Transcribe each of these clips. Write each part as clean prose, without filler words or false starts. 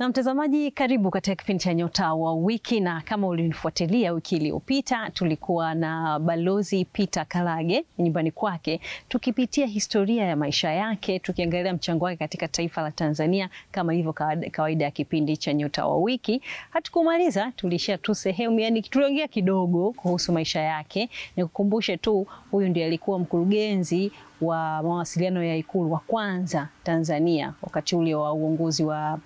Na mtazamaji, karibu katika kipindi cha Nyota wa Wiki, na kama ulinifuatilia wiki iliyopita tulikuwa na Balozi Peter Kalage nyumbani kwake tukipitia historia ya maisha yake, tukiangalia mchango wake katika taifa la Tanzania kama ilivyo kawaida ya kipindi cha Nyota wa Wiki. Hatukumaliza, tulishia tu sehemu, yani tuliongea kidogo kuhusu maisha yake. Nikukumbushe tu, huyu ndiye alikuwa mkurugenzi wa mawasiliano ya Ikulu wa kwanza Tanzania wakati ule wa uongozi wa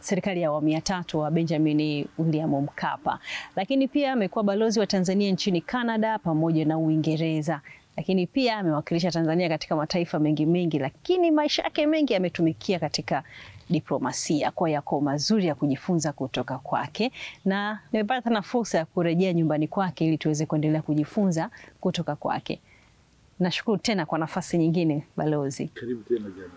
serikali ya awamu ya 3 wa Benjamin William Mkapa. Lakini pia amekuwa balozi wa Tanzania nchini Canada pamoja na Uingereza. Lakini pia amewakilisha Tanzania katika mataifa mengi, lakini maisha yake mengi ametumikia katika diplomasia. Kwa yako mazuri ya kujifunza kutoka kwake, na nimepata na fursa ya kurejea nyumbani kwake ili tuweze kuendelea kujifunza kutoka kwake. Nashukuru tena kwa nafasi nyingine, Balozi. Karibu tena jana.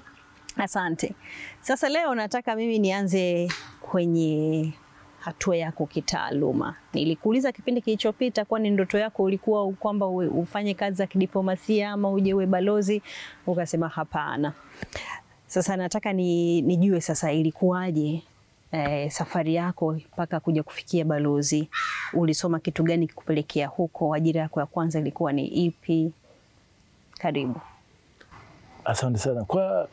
Asante. Sasa leo nataka mimi nianze kwenye hatua yako kitaaluma. Nilikuuliza kipindi kilichopita kwani ndoto yako ulikuwa kwamba ufanye kazi za kidiplomasia ama uje uwe balozi, ukasema hapana. Sasa nataka nijue sasa ilikuwaje safari yako mpaka kuja kufikia balozi. Ulisoma kitu gani kikupelekea huko? Ajira yako ya kwanza ilikuwa ni ipi? Karibu. Asante sana.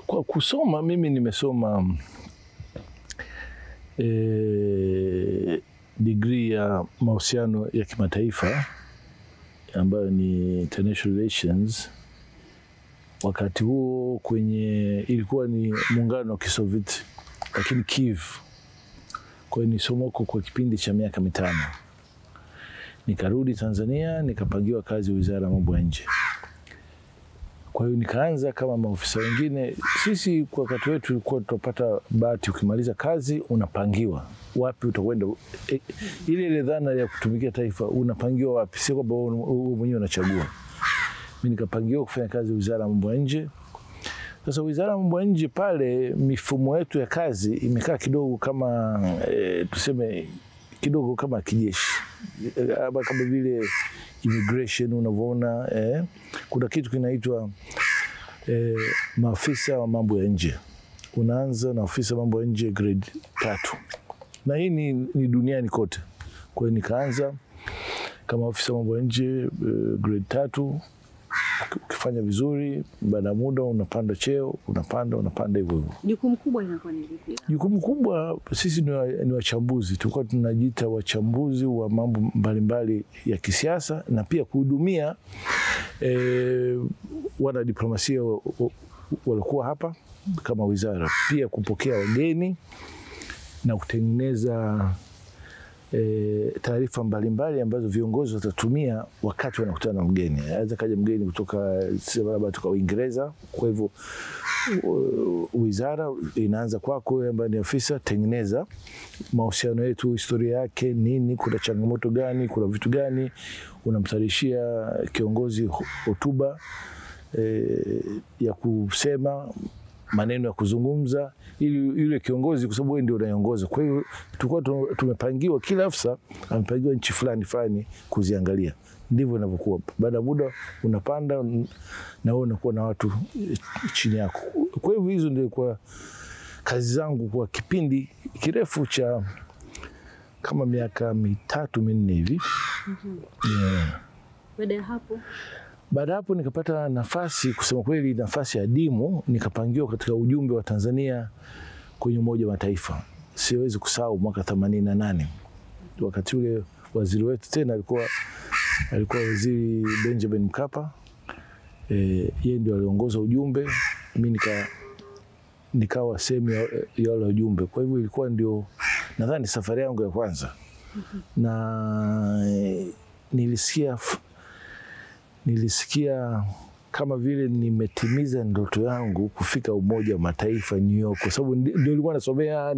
Kwa kusoma, mimi nimesoma degree ya mahusiano ya kimataifa ambayo ni International Relations. Wakati huo ilikuwa ni muungano wa Kisovieti, lakini Kiev. Kwa hiyo nisoma huko kwa kipindi cha miaka 5. Nikarudi Tanzania, nikapangiwa kazi Wizara ya Mambo ya Nje. Kwa hiyo nikaanza kama maofisa wengine. Sisi kwa wakati wetu tulikuwa tutapata bahati, ukimaliza kazi unapangiwa wapi utakwenda. Ile dhana ya kutumikia taifa, unapangiwa wapi, sio kwamba wewe mwenyewe unachagua. Mimi nikapangiwa kufanya kazi Wizara ya Mambo ya Nje. Sasa Wizara ya Mambo ya Nje pale, mifumo yetu ya kazi imekaa kidogo kama tuseme kidogo kama kijeshi, kama vile immigration unavyoona. Kuna kitu kinaitwa maafisa wa mambo ya nje. Unaanza na afisa wa mambo ya nje grade 3, na hii ni duniani kote. Kwa hiyo nikaanza kama afisa wa mambo ya nje grade 3. Ukifanya vizuri, baada ya muda unapanda cheo, unapanda hivyo hivyo. Jukumu kubwa linakuwa ni lipi? Jukumu kubwa, sisi ni wachambuzi. Tulikuwa tunajiita wachambuzi wa mambo mbalimbali ya kisiasa, na pia kuhudumia wana diplomasia walikuwa hapa kama wizara, pia kupokea wageni na kutengeneza taarifa mbalimbali ambazo viongozi watatumia wakati wanakutana na mgeni. Anaweza kaja mgeni kutoka Uingereza. Kwa hivyo wizara inaanza kwako ambaye ni afisa, tengeneza mahusiano yetu, historia yake nini, kuna changamoto gani, kuna vitu gani, unamtarishia kiongozi hotuba ya kusema, maneno ya kuzungumza, ili yule kiongozi, kwa sababu wewe ndio unayeongoza. Kwa hiyo tulikuwa tumepangiwa, kila afisa amepangiwa nchi fulani kuziangalia. Ndivyo inavyokuwa. Baada ya muda unapanda na wewe unakuwa na watu chini yako. Kwa hiyo hizo ndio kwa kazi zangu kwa kipindi kirefu cha kama miaka 3-4 hivi. Yeah. Baada hapo nikapata nafasi, kusema kweli nafasi adimu, nikapangiwa katika ujumbe wa Tanzania kwenye Umoja wa Mataifa. Siwezi kusahau mwaka 88. Wakati ule waziri wetu tena alikuwa Waziri Benjamin Mkapa. Yeye ndio aliongoza ujumbe, mimi nikawa sehemu ya ule ujumbe. Kwa hivyo ilikuwa ndio nadhani safari yangu ya kwanza. Na nilisikia kama vile nimetimiza ndoto yangu kufika Umoja wa Mataifa New York, kwa sababu ndio nilikuwa nasomea,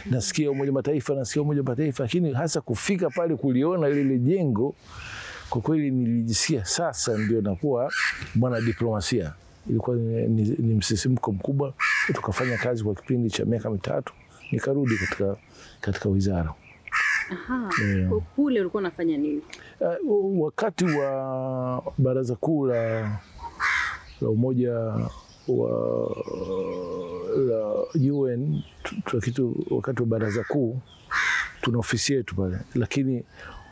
nasikia Umoja wa Mataifa, lakini hasa kufika pale kuliona lile jengo, kwa kweli nilijisikia sasa ndio nakuwa mwana diplomasia. Ilikuwa ni msisimko mkubwa. Tukafanya kazi kwa kipindi cha miaka 3, nikarudi katika wizara. Kule ulikuwa unafanya nini? Wakati wa Baraza Kuu la Umoja la UN wakati wa baraza kuu tuna ofisi yetu pale, lakini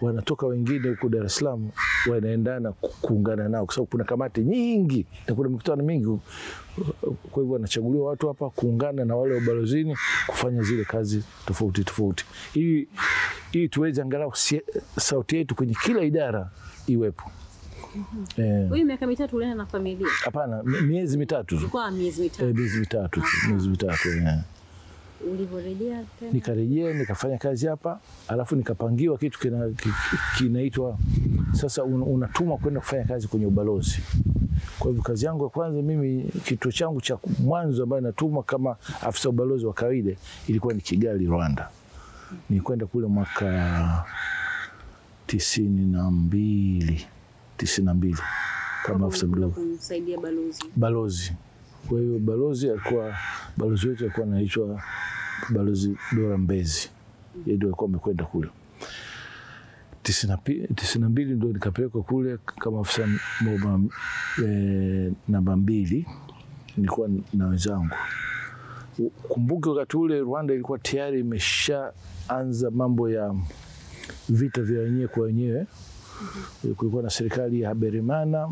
wanatoka wengine huko Dar es Salaam wanaendana kuungana nao kwa sababu kuna kamati nyingi na kuna mikutano mingi. Kwa hivyo wanachaguliwa watu hapa kuungana na wale ubalozini kufanya zile kazi tofauti tofauti, ili tuweze angalau sauti yetu kwenye kila idara iwepo. Wewe miaka mitatu ulienda na familia? Hapana, miezi mitatu. Kwa miezi mitatu. Miezi mitatu. Ulivyorejea tena? Nikarejea nikafanya kazi hapa, alafu nikapangiwa kitu kinaitwa sasa unatumwa kwenda kufanya kazi kwenye ubalozi. Kwa hivyo kazi yangu ya kwanza mimi, kituo changu cha mwanzo ambayo natumwa kama afisa ubalozi wa kawaida ilikuwa ni Kigali, Rwanda. Nilikwenda kule mwaka 92 kama afisa kumsaidia balozi. Kwa hiyo balozi wetu alikuwa anaitwa Balozi Dora Mbezi. Yeye ndio alikuwa amekwenda kule. 92 ndio nikapelekwa kule kama afisa namba 2. Nilikuwa na wenzangu. Kumbuke wakati ule Rwanda ilikuwa tayari imeshaanza mambo ya vita vya wenyewe kwa wenyewe. Kulikuwa na serikali ya Habyarimana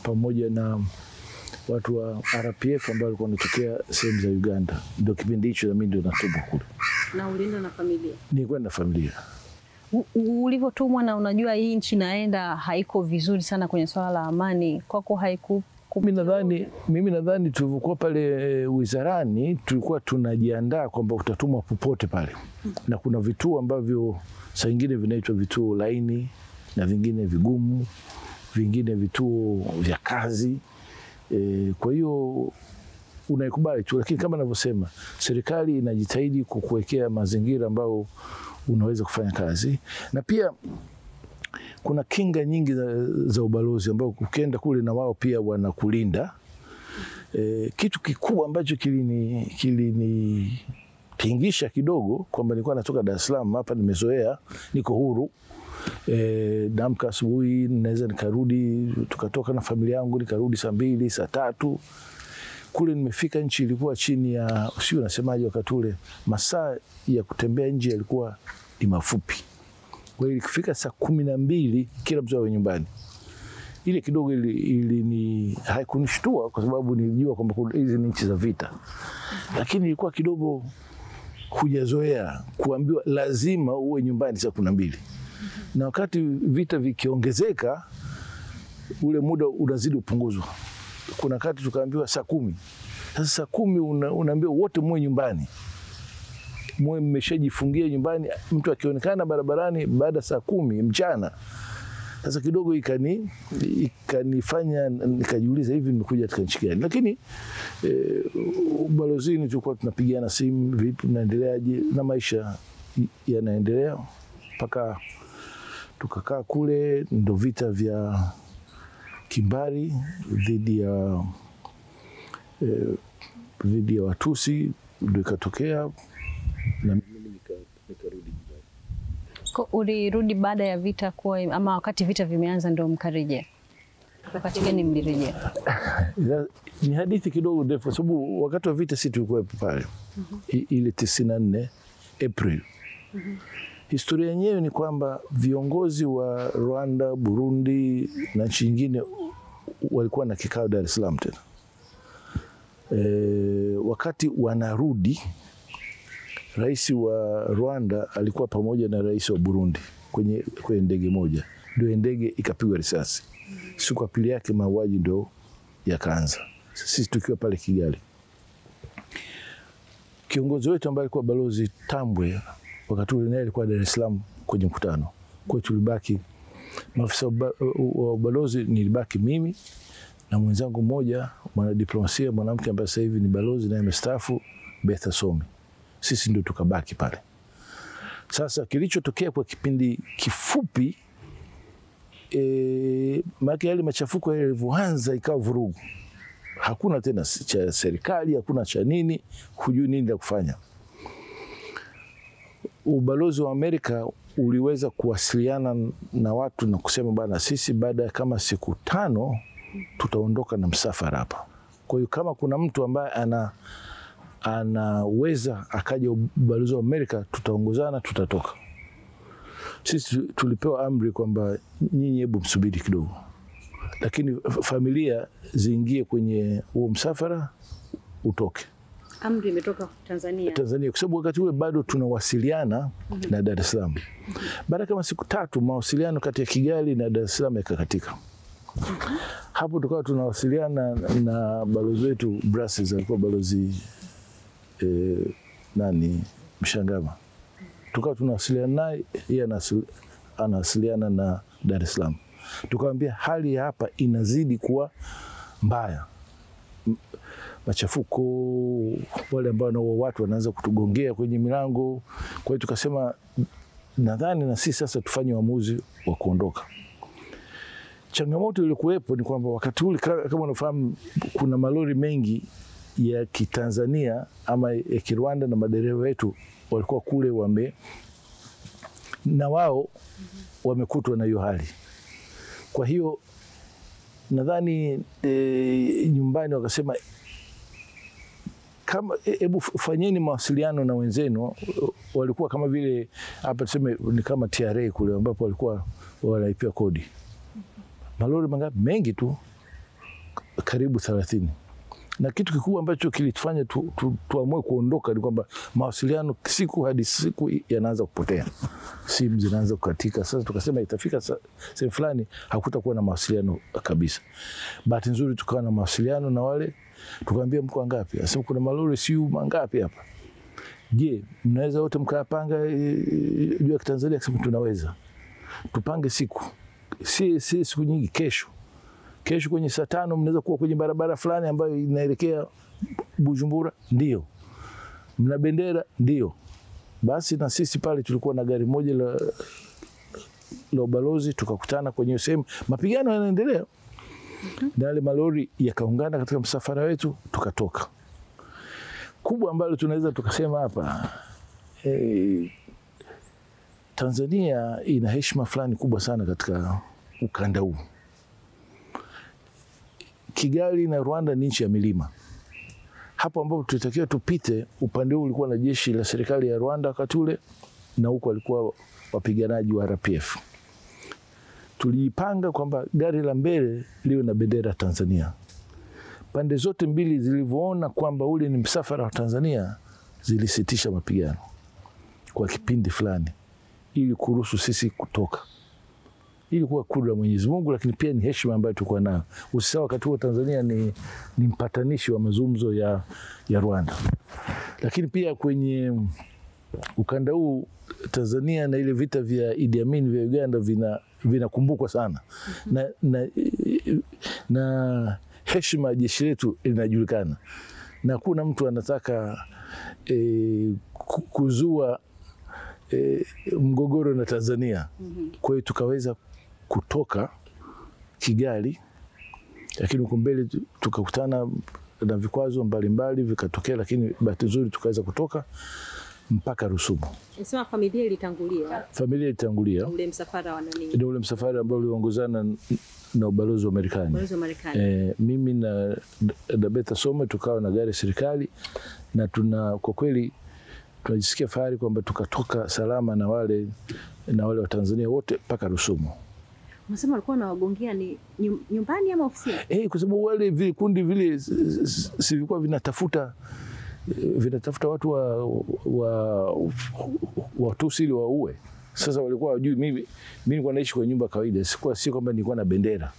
pamoja na watu wa RPF ambao walikuwa wanatokea sehemu za Uganda. Ndio kipindi hicho mimi ndio natumwa kule. Na ulienda na familia? Nilikwenda na familia. Ulivyotumwa na unajua hii nchi naenda haiko vizuri sana kwenye swala la amani, kwako haiku? Mimi nadhani tulivyokuwa pale wizarani tulikuwa tunajiandaa kwamba utatumwa popote pale. Na kuna vituo ambavyo saa nyingine vinaitwa vituo laini na vingine vigumu, vingine vituo vya kazi. Kwa hiyo unaikubali tu, lakini kama ninavyosema, serikali inajitahidi kukuwekea mazingira ambayo unaweza kufanya kazi, na pia kuna kinga nyingi za ubalozi ambao ukienda kule na wao pia wanakulinda. Kitu kikubwa ambacho kilinitingisha kidogo kwamba nilikuwa natoka Dar es Salaam, hapa nimezoea, niko huru. Naamka asubuhi naweza nikarudi, tukatoka na familia yangu nikarudi saa 2 saa 3. Kule nimefika nchi ilikuwa chini ya, sio nasemaje, wakati ule masaa ya kutembea nje yalikuwa ni mafupi. Kwa hiyo ikifika saa 12 kila mtu awe nyumbani. Ile kidogo haikunishtua kwa sababu nilijua kwamba hizi ni nchi za vita. Lakini ilikuwa kidogo hujazoea kuambiwa lazima uwe nyumbani saa 12. Na wakati vita vikiongezeka ule muda unazidi kupunguzwa. Kuna wakati tukaambiwa saa 10. Sasa saa 10 unaambiwa wote muwe nyumbani. Muwe mmeshajifungia nyumbani, mtu akionekana barabarani baada saa 10 mchana. Sasa kidogo ikanifanya nikajiuliza, hivi nimekuja katika nchi gani? Lakini ubalozini tulikuwa tunapigiana simu, vipi mnaendeleaje, na maisha yanaendelea mpaka tukakaa kule. Ndo vita vya kimbari dhidi ya Watusi ndio ikatokea, na mimi nikarudi nyumbani. Ulirudi baada ya vita kuwa, ama wakati vita vimeanza ndio mkarejea? Wakati gani mlirejea? Ni hadithi kidogo ndefu sababu wakati wa vita sisi tulikuwa pale. Ile 94 April. Historia yenyewe ni kwamba viongozi wa Rwanda, Burundi na nchi nyingine walikuwa na kikao Dar es Salaam tena. Wakati wanarudi, rais wa Rwanda alikuwa pamoja na rais wa Burundi kwenye ndege moja. Ndio ndege ikapigwa risasi. Siku ya pili yake mauaji ndio yakaanza. Sisi tukiwa pale Kigali. Kiongozi wetu ambaye alikuwa Balozi Tambwe wakati ule naye alikuwa Dar es Salaam kwenye mkutano. Kwa hiyo tulibaki, maafisa wa ubalozi nilibaki mimi na mwenzangu mmoja mwanadiplomasia mwanamke ambaye sasa hivi ni balozi na amestaafu, Betha Somi. Sisi ndio tukabaki pale. Sasa kilichotokea kwa kipindi kifupi, maana yale machafuko yalivyoanza ikawa vurugu. Hakuna tena cha serikali, hakuna cha nini, hujui nini la kufanya. Ubalozi wa Amerika uliweza kuwasiliana na watu na kusema bana, sisi baada ya kama siku 5 tutaondoka na msafara hapa. Kwa hiyo kama kuna mtu ambaye ana anaweza akaja ubalozi wa Amerika, tutaongozana, tutatoka. Sisi tulipewa amri kwamba nyinyi hebu msubiri kidogo, lakini familia ziingie kwenye huo msafara utoke. Amri imetoka Tanzania. Tanzania, kwa sababu wakati ule bado tunawasiliana na Dar es Salaam. Baada kama siku 3 mawasiliano kati ya Kigali na Dar es Salaam yakakatika. Hapo tukawa tunawasiliana na balozi wetu Brussels, alikuwa balozi Mshangama. Tukawa tunawasiliana naye, yeye anawasiliana na Dar es Salaam. Tukamwambia hali hapa inazidi kuwa mbaya. Machafuko, wale ambao na watu wanaanza kutugongea kwenye milango. Kwa hiyo tukasema nadhani na sisi sasa tufanye uamuzi wa kuondoka. Changamoto ilikuwepo ni kwamba wakati ule, kama unafahamu, kuna malori mengi ya Kitanzania ama ya Kirwanda, na madereva wetu walikuwa kule na wao wamekutwa na hiyo hali. Kwa hiyo nadhani nyumbani wakasema kama hebu fanyeni mawasiliano na wenzenu. Walikuwa kama vile hapa tuseme ni kama TRA kule ambapo walikuwa wanaipia kodi. Malori mangapi? Mengi tu, karibu 30. Na kitu kikubwa ambacho kilitufanya tuamue kuondoka ni kwamba mawasiliano siku hadi siku yanaanza kupotea, simu zinaanza kukatika. Sasa tukasema itafika sehemu fulani hakutakuwa na mawasiliano kabisa. Bahati nzuri tukawa na mawasiliano na wale, tukamwambia mko ngapi? Asema kuna malori siu mangapi hapa, je mnaweza wote mkapanga juu ya Tanzania? Akasema tunaweza. Tupange siku, si siku nyingi, kesho kwenye saa 5 mnaweza kuwa kwenye barabara fulani ambayo inaelekea Bujumbura. Ndio. Mna bendera? Ndio. Basi na sisi pale tulikuwa na gari moja la ubalozi, tukakutana kwenye sehemu, mapigano yanaendelea. Na yale malori yakaungana katika msafara wetu, tukatoka. Kubwa ambalo tunaweza tukasema hapa, Tanzania ina heshima fulani kubwa sana katika ukanda huu. Kigali na Rwanda ni nchi ya milima. Hapo ambapo tulitakiwa tupite, upande huu ulikuwa na jeshi la serikali ya Rwanda wakati ule, na huko walikuwa wapiganaji wa RPF. Tulipanga kwamba gari la mbele liwe na bendera Tanzania. Pande zote mbili zilivyoona kwamba ule ni msafara wa Tanzania, zilisitisha mapigano kwa kipindi fulani ili kuruhusu sisi kutoka. Ilikuwa kudra Mwenyezi Mungu, lakini pia ni heshima ambayo tulikuwa nayo. Usisahau wakati huo Tanzania ni mpatanishi wa mazungumzo ya Rwanda. Lakini pia kwenye ukanda huu Tanzania na ile vita vya Idi Amin vya Uganda vinakumbukwa sana. Na heshima ya jeshi letu inajulikana. Na kuna mtu anataka kuzua mgogoro na Tanzania. Kwa hiyo tukaweza kutoka Kigali, lakini huko mbele tukakutana na vikwazo mbalimbali vikatokea, lakini bahati nzuri tukaweza kutoka mpaka Rusumo. Unasema familia ilitangulia? Familia ilitangulia. Ule msafara wa nani? Ndio ule msafara ambao uliongozana na ubalozi wa Marekani. Ubalozi wa Marekani. Mimi na Dabetha Some tukawa na gari serikali, na kwa kweli tunajisikia fahari kwamba tukatoka salama na wale wa Tanzania wote mpaka Rusumo. Unasema walikuwa wanawagongea ni nyumbani ama ofisini? Kwa sababu wale vikundi vile vilikuwa vinatafuta watu wa Tutsi ili waue. Sasa walikuwa wajui mimi nilikuwa naishi kwa nyumba kawaida, si kwamba nilikuwa na bendera.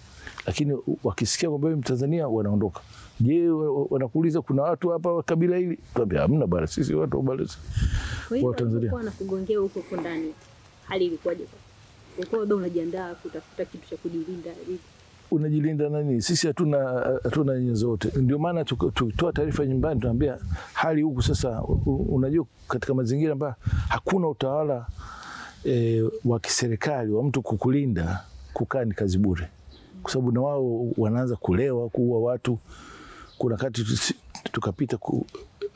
Lakini wakisikia kwamba mimi Mtanzania wanaondoka. Je, wanakuuliza kuna watu hapa wa kabila hili? Tuambia hamna bwana, sisi watu wa balozi wa Tanzania. Walikuwa wanakugongea huko ndani. Hali ilikuwaje? Ulikuwa bado unajiandaa kutafuta kitu cha kujilinda hivi? Unajilinda nani? Sisi hatuna nyenzo zote. Ndio maana tukitoa taarifa nyumbani tunaambia hali huku sasa, unajua katika mazingira ambayo hakuna utawala wa kiserikali wa mtu kukulinda, kukaa ni kazi bure. Kwa sababu na wao wanaanza kulewa, kuua watu. Kuna kati tukapita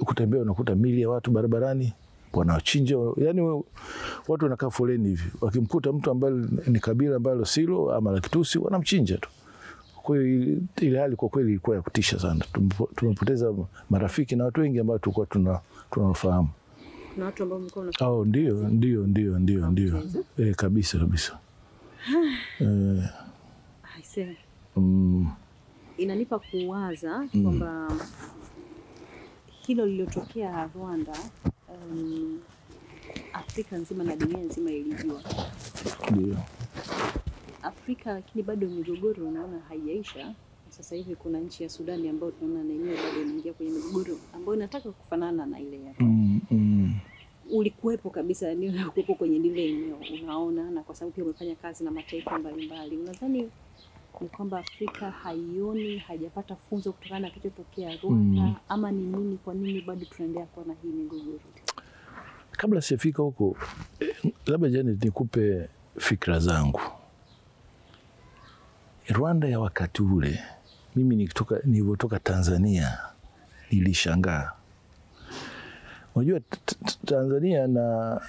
kutembea, unakuta mili ya watu barabarani, wanawachinja. Yani watu wanakaa foleni hivi. Wakimkuta mtu ambaye ni kabila ambalo silo ama la Kitusi, wanamchinja tu. Kwa hiyo ile hali kwa kweli ilikuwa ya kutisha sana. Tumepoteza marafiki na watu wengi ambao tulikuwa tunawafahamu. Na watu ambao mlikuwa mnafahamu? Ndio. Kabisa. I see. Inanipa kuwaza kwamba hilo lililotokea Rwanda, Afrika nzima na dunia nzima ilijua. Ndio. Afrika, lakini bado migogoro unaona haijaisha. Sasa hivi kuna nchi ya Sudan ambayo tunaona na yenyewe bado inaingia kwenye migogoro ambayo inataka kufanana na ile ya ulikuwepo kabisa, ndio ulikuwepo kwenye lile eneo, unaona, na kwa sababu pia umefanya kazi na mataifa mbalimbali. Unadhani ni kwamba Afrika haijapata funzo kutokana na kilichotokea Rwanda, ama ni nini, kwa nini bado tunaendelea kuwa na hii migogoro? Kabla sifika huko, labda Janet nikupe fikra zangu. Rwanda ya wakati ule, mimi nilipotoka Tanzania nilishangaa. Unajua Tanzania na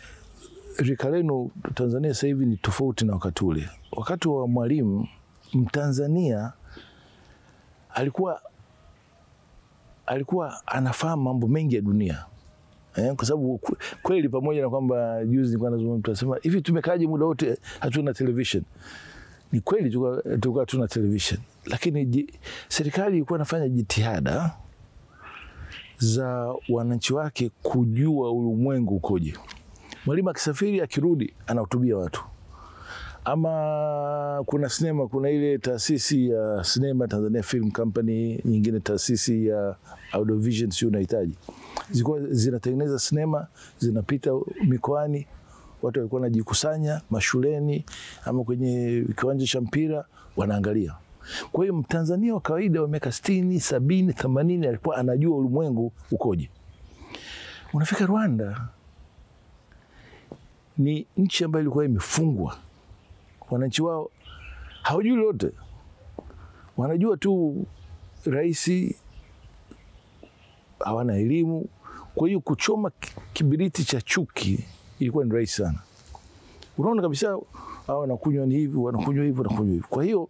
rika lenu Tanzania sasa hivi ni tofauti na wakati ule. Wakati wa Mwalimu, Mtanzania alikuwa anafahamu mambo mengi ya dunia. Kwa sababu kweli, pamoja na kwamba juzi nilikuwa nazungumza, mtu anasema hivi tumekaaje muda wote hatuna television. Ni kweli tulikuwa tuna television, lakini serikali ilikuwa inafanya jitihada za wananchi wake kujua ulimwengu ukoje. Mwalimu akisafiri, akirudi anahutubia watu. Ama kuna sinema, kuna ile taasisi ya sinema Tanzania Film Company, nyingine taasisi ya Audiovision, sio unahitaji. Zilikuwa zinatengeneza sinema, zinapita mikoani, watu walikuwa wanajikusanya mashuleni ama kwenye kiwanja cha mpira wanaangalia. Kwa hiyo Mtanzania wa kawaida wa miaka 60, 70, 80 alikuwa anajua ulimwengu ukoje. Unafika Rwanda, ni nchi ambayo ilikuwa imefungwa. Wananchi wao hawajui lolote. Wanajua tu rais, hawana elimu. Kwa hiyo kuchoma kibiriti cha chuki ilikuwa ni rahisi sana. Unaona kabisa hao wanakunywa ni hivi, wanakunywa hivi. Kwa hiyo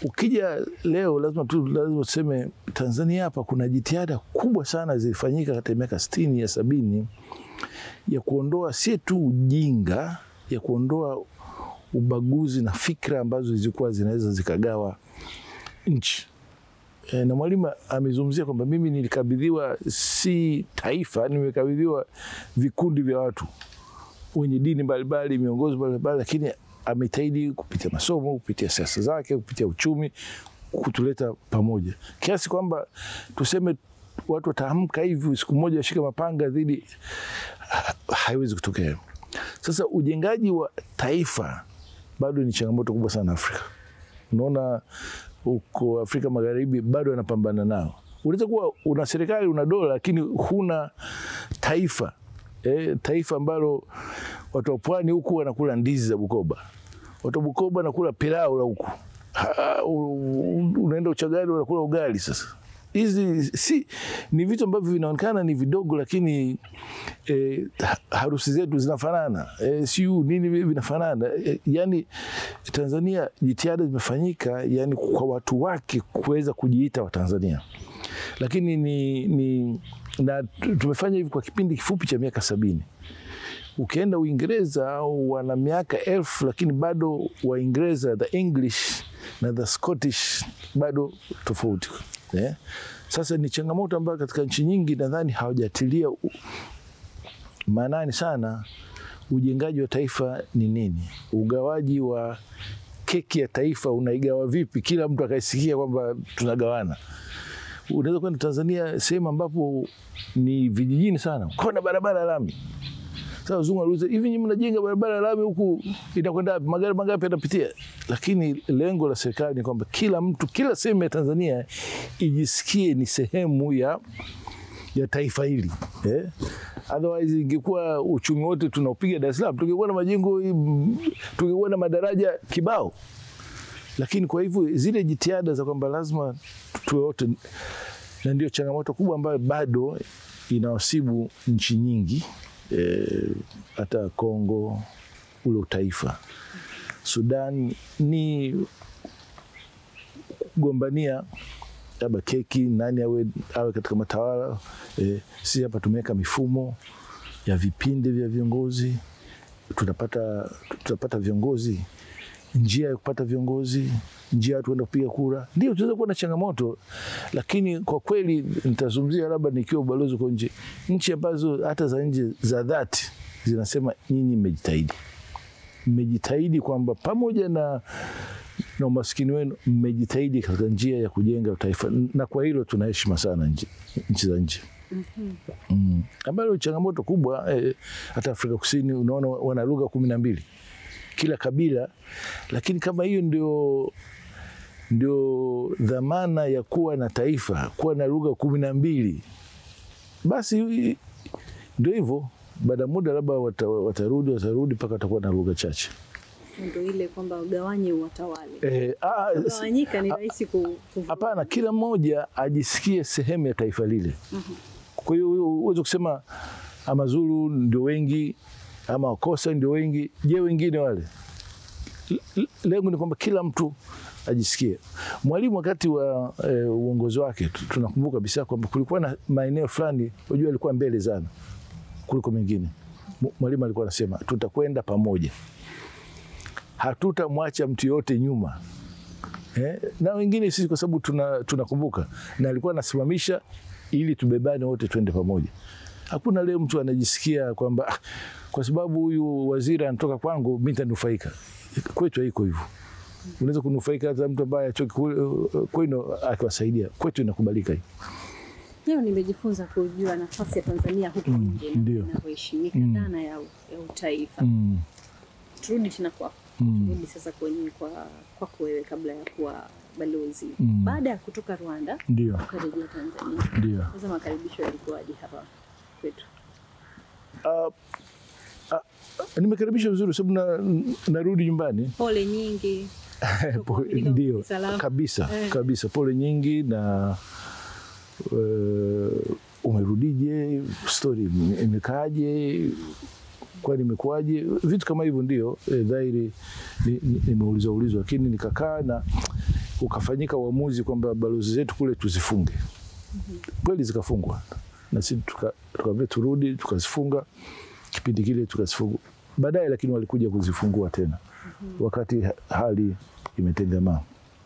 ukija leo lazima tuseme Tanzania hapa kuna jitihada kubwa sana zilifanyika katika miaka 60 ya 70 ya kuondoa si tu ujinga, ya kuondoa ubaguzi na fikra ambazo zilikuwa zinaweza zikagawa nchi. Na Mwalimu amezungumzia kwamba mimi nilikabidhiwa si taifa, nimekabidhiwa vikundi vya watu wenye dini mbalimbali, miongozo mbalimbali, lakini ametahidi kupitia masomo, kupitia siasa zake, kupitia uchumi, kutuleta pamoja. Kiasi kwamba tuseme watu wataamka hivi siku moja washika mapanga dhidi, haiwezi kutokea. Sasa ujengaji wa taifa bado ni changamoto kubwa sana Afrika. Unaona huko Afrika Magharibi bado wanapambana nao. Unaweza kuwa una serikali, una dola, lakini huna taifa. Taifa ambalo watu wa pwani huku wanakula ndizi za Bukoba. Watu wa Bukoba wanakula pilau la huku. Unaenda Uchagani wanakula ugali sasa. Hizi ni vitu ambavyo vinaonekana ni vidogo, lakini harusi zetu zinafanana. Siu nini vinafanana. Yani Tanzania jitihada zimefanyika yani kwa watu wake kuweza kujiita wa Tanzania. Lakini na tumefanya hivi kwa kipindi kifupi cha miaka 70. Ukienda Uingereza wana miaka 1000, lakini bado Waingereza, the English na the Scottish bado tofauti. Sasa ni changamoto ambayo katika nchi nyingi nadhani hawajatilia maanani sana. Ujengaji wa taifa ni nini? Ugawaji wa keki ya taifa unaigawa vipi? Kila mtu akaisikia kwamba tunagawana. Unaweza kwenda Tanzania sehemu ambapo ni vijijini sana, kuna barabara lami. Sasa wazungu wanauliza, hivi nyinyi mnajenga barabara lami huku inakwenda magari mangapi yanapitia? Lakini lengo la serikali ni kwamba kila mtu, kila sehemu ya Tanzania ijisikie ni sehemu ya taifa hili. Otherwise ingekuwa uchumi wote tunaupiga Dar es Salaam, tungekuwa na majengo, tungekuwa na madaraja kibao. Lakini kwa hivyo zile jitihada za kwamba lazima tuwe wote, na ndio changamoto kubwa ambayo bado inawasibu nchi nyingi, hata Kongo, ule taifa. Sudan ni kugombania labda keki nani awe katika matawala. Sisi hapa tumeweka mifumo ya vipindi vya viongozi, tutapata viongozi, njia ya kupata viongozi, njia ya tuenda kupiga kura. Ndio tunaweza kuwa na changamoto, lakini kwa kweli nitazungumzia labda nikiwa ubalozi kwa nje, nchi ambazo hata za nje za dhati zinasema nyinyi mmejitahidi kwamba pamoja na umaskini wenu mmejitahidi katika njia ya kujenga taifa, na kwa hilo tunaheshima sana nchi za nje. Ambalo changamoto kubwa hata Afrika Kusini unaona wana lugha 12 kila kabila, lakini kama hiyo ndio dhamana ya kuwa na taifa, kuwa na lugha 12, basi ndio hivyo, baada muda labda watarudi mpaka watakuwa na lugha chache. Ndio ile kwamba ugawanye uwatawale. Kugawanyika ni rahisi hapana, kila mmoja ajisikie sehemu ya taifa lile. Kwa hiyo uweze kusema Amazulu ndio wengi ama Wakosa ndio wengi, je wengine wale? Lengo ni kwamba kila mtu ajisikie. Mwalimu wakati wa uongozi wake tunakumbuka kabisa kwamba kulikuwa na maeneo fulani unajua alikuwa mbele sana kuliko mengine. Mwalimu alikuwa anasema tutakwenda pamoja, hatutamwacha mtu yote nyuma. Na wengine sisi kwa sababu tunakumbuka, na alikuwa anasimamisha ili tubebane wote twende pamoja. Hakuna leo mtu anajisikia kwamba kwa sababu huyu waziri anatoka kwangu mimi nitanufaika. Kwetu haiko hivyo. Unaweza kunufaika hata mtu ambaye achoki kwenu akiwasaidia. Kwetu inakubalika hiyo. Leo nimejifunza kujua nafasi ya Tanzania huko nje na kuheshimika dhana ya utaifa. Turudi tena kwako. Turudi sasa kwako wewe kabla ya kuwa balozi. Baada ya kutoka Rwanda ukarejea Tanzania. Sasa makaribisho yalikuwaje hapa kwetu? Nimekaribishwa vizuri sababu narudi nyumbani. Pole nyingi. Ndio kabisa pole nyingi na umerudije, story imekaaje, kwani imekuaje, vitu kama hivyo. Ndio dhahiri nimeulizwa, lakini nikakaa na ukafanyika uamuzi kwamba balozi zetu kule tuzifunge. Kweli zikafungwa na sisi tukaambia turudi, tukazifunga kipindi kile tukazifunga baadaye, lakini walikuja kuzifungua tena wakati hali imetengemaa.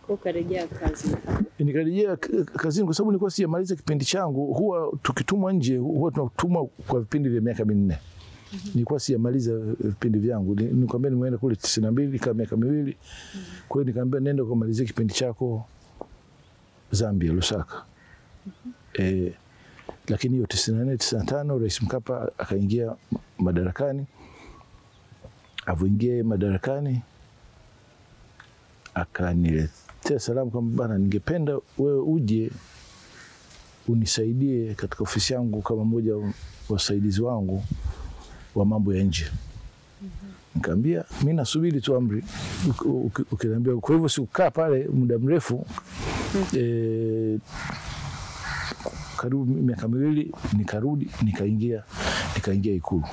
Ukarejea kazi? Nikarejea kazini kwa sababu nilikuwa sijamaliza kipindi changu. Huwa tukitumwa nje huwa tunatumwa kwa vipindi vya miaka 4. Nilikuwa sijamaliza vipindi vyangu. Nikamwambia nimeenda kule 92 kama miaka 2. Kwa hiyo nikamwambia nenda kumalizia kipindi chako Zambia, Lusaka. Lakini hiyo 94 95 Rais Mkapa akaingia madarakani. Avoingia madarakani akaniletea salamu kwamba bana, ningependa wewe uje unisaidie katika ofisi yangu kama mmoja wa wasaidizi wangu wa mambo ya nje. Nikamwambia mimi nasubiri tu amri ukiniambia. Kwa hivyo sikukaa pale muda mrefu. Karibu miaka 2 nikarudi nikaingia Ikulu.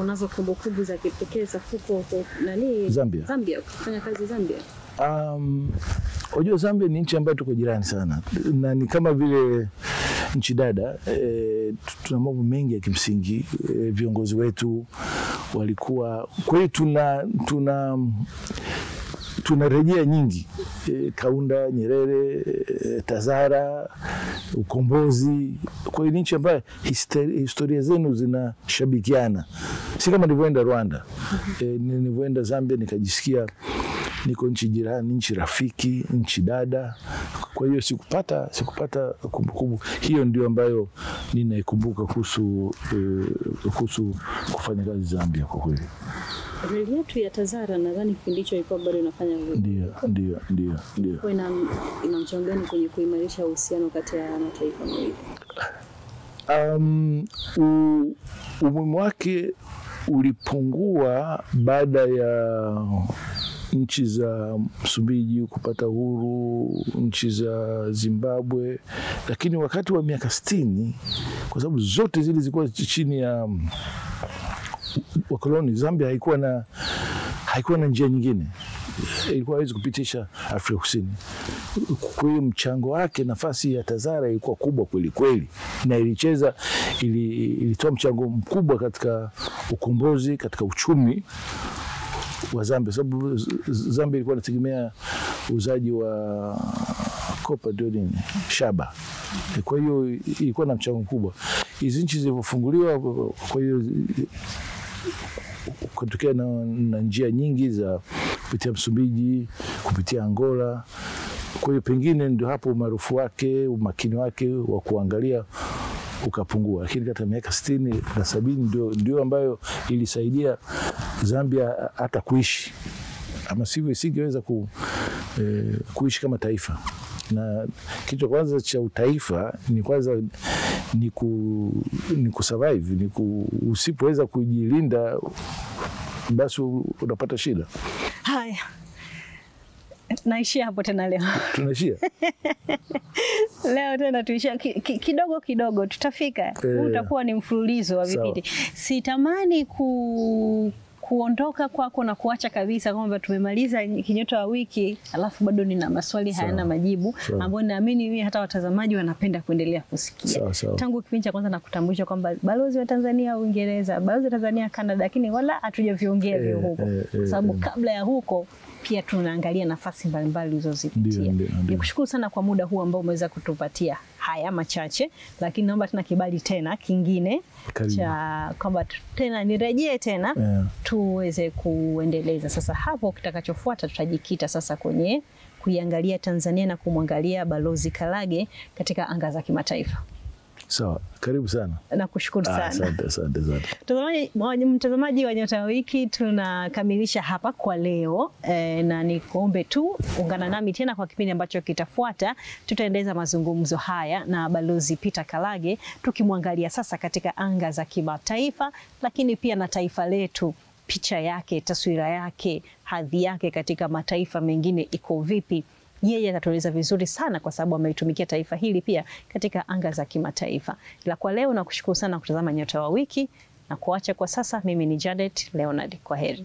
Unazo kumbukumbu za kipekee za huko Zambia kufanya kazi Zambia? Unajua Zambia ni nchi ambayo tuko jirani sana na ni kama vile nchi dada. Tuna mambo mengi ya kimsingi. Viongozi wetu walikuwa, kwa hiyo tunarejea nyingi. Kaunda, Nyerere, Tazara, ukombozi. Kwa hiyo ni nchi ambayo historia zenu zinashabikiana. Si kama nilivyoenda Rwanda. Nilivyoenda Zambia nikajisikia niko nchi jirani, nchi rafiki, nchi dada. Kwa hiyo sikupata kumbukumbu. Hiyo ndio ambayo ninaikumbuka kuhusu kufanya kazi Zambia kwa kweli. Reli yetu ya Tazara nadhani kipindi hicho ilikuwa bado inafanya vizuri. Ndio. Kwa ina mchango gani kwenye kuimarisha uhusiano kati ya mataifa mawili? Umuhimu wake ulipungua baada ya nchi za Msumbiji kupata uhuru, nchi za Zimbabwe, lakini wakati wa miaka 60 kwa sababu zote zile zilikuwa chini ya wakoloni, Zambia haikuwa na njia nyingine. ilikuwa haiwezi kupitisha Afrika Kusini. Kwa hiyo mchango wake, nafasi ya TAZARA ilikuwa kubwa kweli kweli, na ilitoa mchango mkubwa katika ukombozi, katika uchumi wa Zambia, sababu Zambia ilikuwa inategemea uuzaji wa kopa, ndio nini, shaba. Kwa hiyo ilikuwa na mchango mkubwa. Hizi nchi zilipofunguliwa, kwa hiyo kutokea na njia nyingi za kupitia Msumbiji, kupitia Angola. Kwa hiyo pengine ndio hapo umaarufu wake, umakini wake wa kuangalia ukapungua. Lakini katika miaka 60 na 70 ndio ambayo ilisaidia Zambia hata kuishi, ama sivyo isingeweza kuishi kama taifa. Na kitu cha kwanza cha utaifa ni kwanza ni kusurvive, usipoweza kujilinda basi unapata shida. Haya, naishia hapo tena leo. Tunaishia leo tena tuishia kidogo kidogo, tutafika. Utakuwa ni mfululizo wa vipindi. Sitamani kuondoka kwako na kuacha kabisa kwamba tumemaliza Kinyota wa Wiki alafu bado nina maswali hayana majibu ambayo naamini mimi hata watazamaji wanapenda kuendelea kusikia. Tangu kipindi cha kwanza na kutambulisha kwamba balozi wa Tanzania Uingereza, balozi wa Tanzania Canada, lakini wala hatujaviongea huko kwa sababu kabla ya huko pia tunaangalia nafasi mbalimbali ulizozipitia. Nikushukuru sana kwa muda huu ambao umeweza kutupatia haya machache, lakini naomba tena kibali tena kingine cha kwamba tena nirejee tena tuweze kuendeleza. Sasa hapo kitakachofuata tutajikita sasa kwenye kuiangalia Tanzania na kumwangalia Balozi Kalage katika anga za kimataifa. Sawa, karibu sana. Nakushukuru sana. Asante. Mtazamaji wa Nyota wa Wiki, tunakamilisha hapa kwa leo na nikuombe tu ungana nami tena kwa kipindi ambacho kitafuata. Tutaendeleza mazungumzo haya na Balozi Peter Kalage, tukimwangalia sasa katika anga za kimataifa, lakini pia na taifa letu, picha yake, taswira yake, hadhi yake katika mataifa mengine iko vipi. Yeye atatueleza vizuri sana kwa sababu ameitumikia taifa hili pia katika anga za kimataifa. Ila kwa leo nakushukuru sana kutazama Nyota wa Wiki na kuacha kwa sasa. Mimi ni Jadet Leonard. Kwaheri.